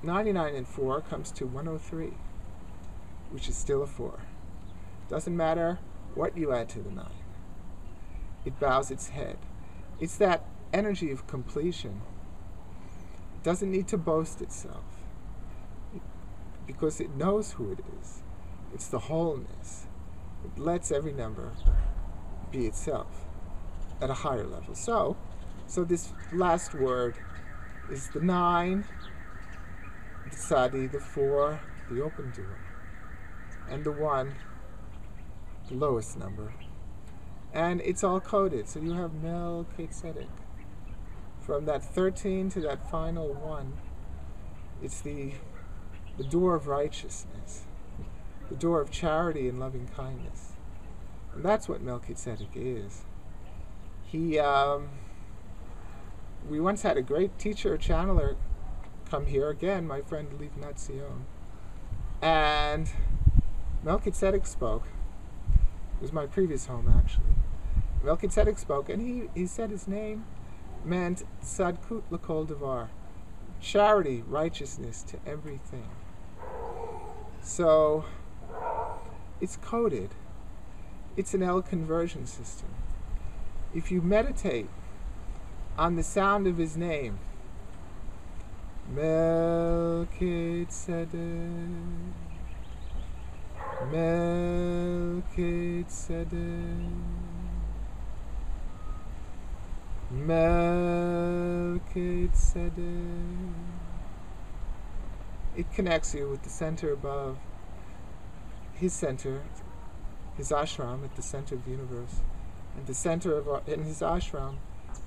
99 and 4 comes to 103, which is still a 4. Doesn't matter what you add to the 9. It bows its head. It's that energy of completion. It doesn't need to boast itself because it knows who it is. It's the wholeness. It lets every number be itself at a higher level. So this last word is the 9, the Sadi, the 4, the open door, and the 1, the lowest number. And it's all coded. So you have Melchizedek. From that 13 to that final 1, it's the door of righteousness, the door of charity and loving kindness. And that's what Melchizedek is. We once had a great teacher, channeler, come here again, my friend Livnat Zion. And Melchizedek spoke. It was my previous home, actually. Melchizedek spoke, and he said his name meant Tzadkut L'Kol Davar, charity, righteousness to everything. So it's coded. It's an L conversion system. If you meditate on the sound of his name, Melchizedek, Melchizedek, Melchizedek, it connects you with the center above, his center, his ashram at the center of the universe, and the center of in his ashram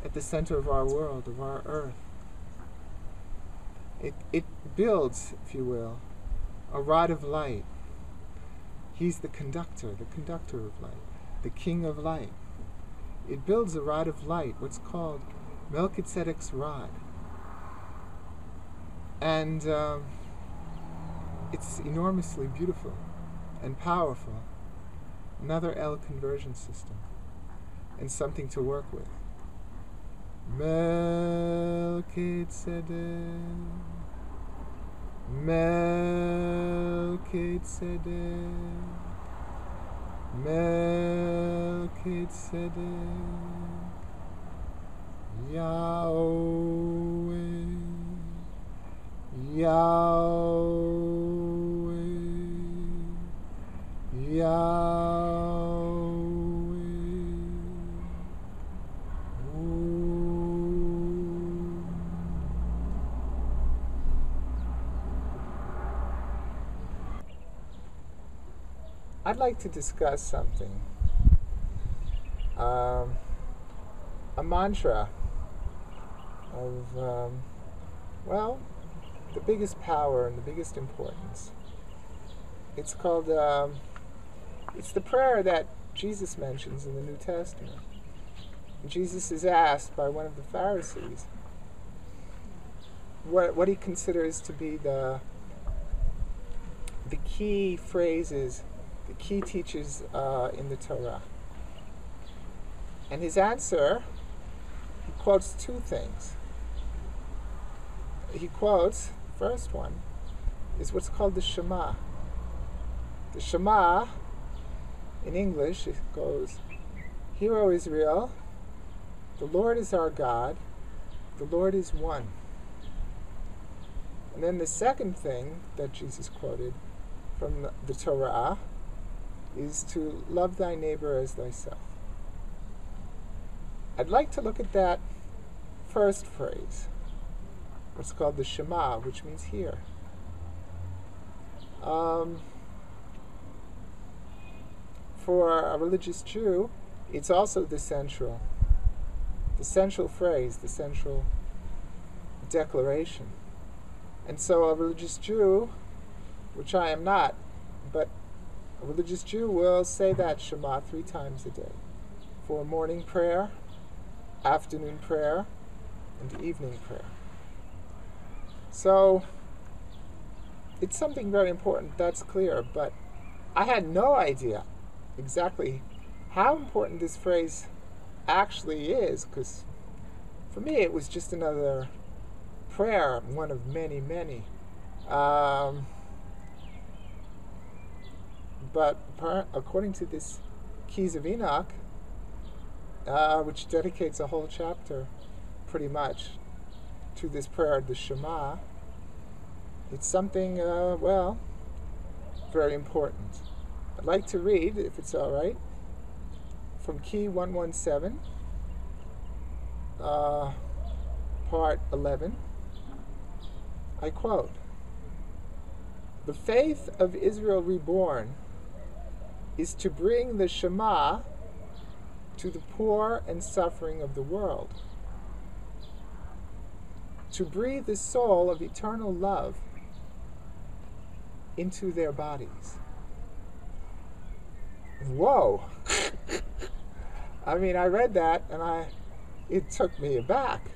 at the center of our world, of our earth. It builds, if you will, a rod of light. He's the conductor of light, the king of light. It builds a rod of light, what's called Melchizedek's rod. And it's enormously beautiful and powerful. Another L conversion system, and something to work with. Melchizedek, Melchizedek, Melchizedek, Yahweh, Yahweh, Yahweh. I'd like to discuss something. A mantra of, the biggest power and the biggest importance. It's called, it's the prayer that Jesus mentions in the New Testament. Jesus is asked by one of the Pharisees what he considers to be the key phrases, the key teachings in the Torah. And his answer, he quotes two things. He quotes, the first one, is what's called the Shema. The Shema, in English, it goes, "Hear, O Israel, the Lord is our God, the Lord is one." And then the second thing that Jesus quoted from the Torah is to love thy neighbor as thyself. I'd like to look at that first phrase, what's called the Shema, which means hear. For a religious Jew, it's also the central phrase, the central declaration. And so a religious Jew, which I am not, but a religious Jew will say that Shema 3 times a day, for morning prayer, afternoon prayer, and evening prayer. So it's something very important, that's clear, but I had no idea exactly how important this phrase actually is, because for me it was just another prayer, one of many, many But according to this Keys of Enoch, which dedicates a whole chapter pretty much to this prayer, the Shema, it's something, very important. I'd like to read, if it's all right, from Key 117, Part 11. I quote, "The faith of Israel reborn is to bring the Shema to the poor and suffering of the world, to breathe the soul of eternal love into their bodies." Whoa! I mean, I read that and it took me aback.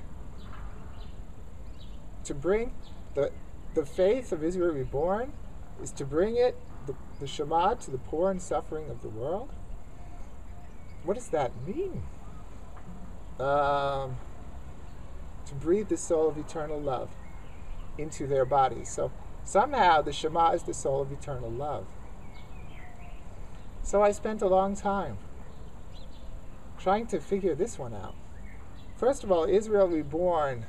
To bring the faith of Israel reborn is to bring the Shema to the poor and suffering of the world? What does that mean? To breathe the soul of eternal love into their bodies. So somehow the Shema is the soul of eternal love. So I spent a long time trying to figure this one out. First of all, Israel reborn,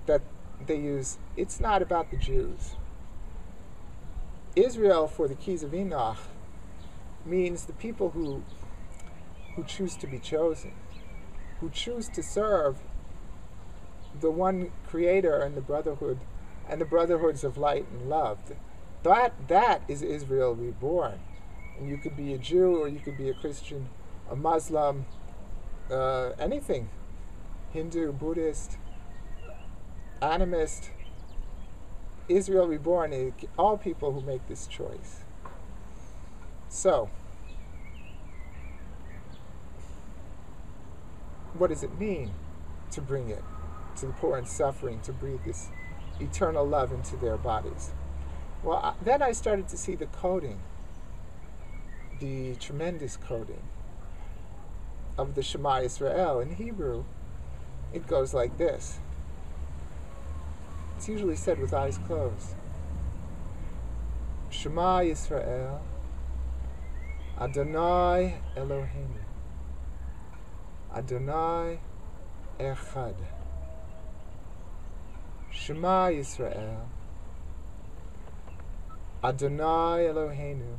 that they use, it's not about the Jews. Israel, for the Keys of Enoch, means the people who choose to be chosen, who choose to serve the one Creator and the brotherhood and the brotherhoods of light and love. That is Israel reborn. And you could be a Jew, or you could be a Christian, a Muslim, anything, Hindu, Buddhist, animist. Israel reborn is all people who make this choice. So, what does it mean to bring it to the poor and suffering, to breathe this eternal love into their bodies? Well, then I started to see the coding, the tremendous coding of the Shema Yisrael. In Hebrew, it goes like this. It's usually said with eyes closed. Shema Yisrael, Adonai Eloheinu, Adonai Echad. Shema Yisrael, Adonai Eloheinu,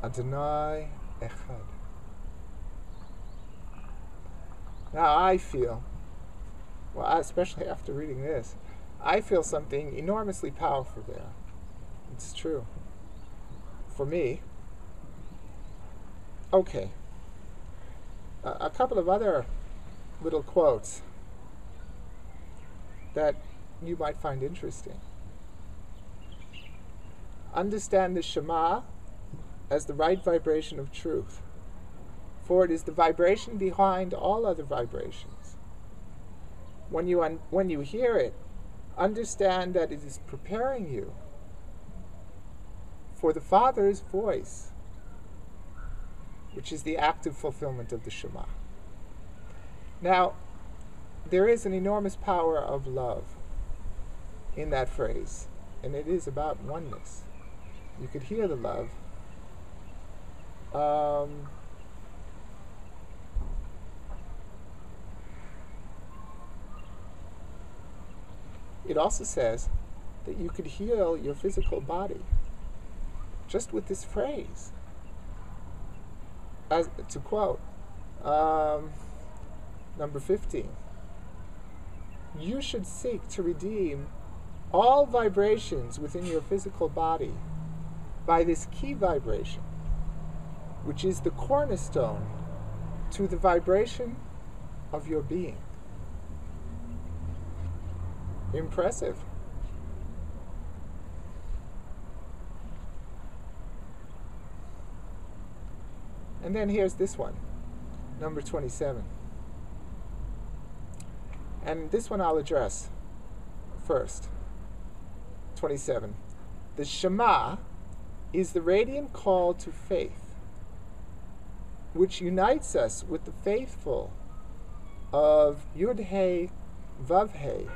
Adonai Echad. Now I feel, especially after reading this, I feel something enormously powerful there. It's true. For me. Okay. A couple of other little quotes that you might find interesting. Understand the Shema as the right vibration of truth, for it is the vibration behind all other vibrations. When you hear it, understand that it is preparing you for the Father's voice, which is the active fulfillment of the Shema. Now, there is an enormous power of love in that phrase, and it is about oneness. You could hear the love. It also says that you could heal your physical body just with this phrase. As to quote number 15, you should seek to redeem all vibrations within your physical body by this key vibration, which is the cornerstone to the vibration of your being. Impressive. And then here's this one, number 27. And this one I'll address first. 27. The Shema is the radiant call to faith, which unites us with the faithful of Yud Hey Vav Hey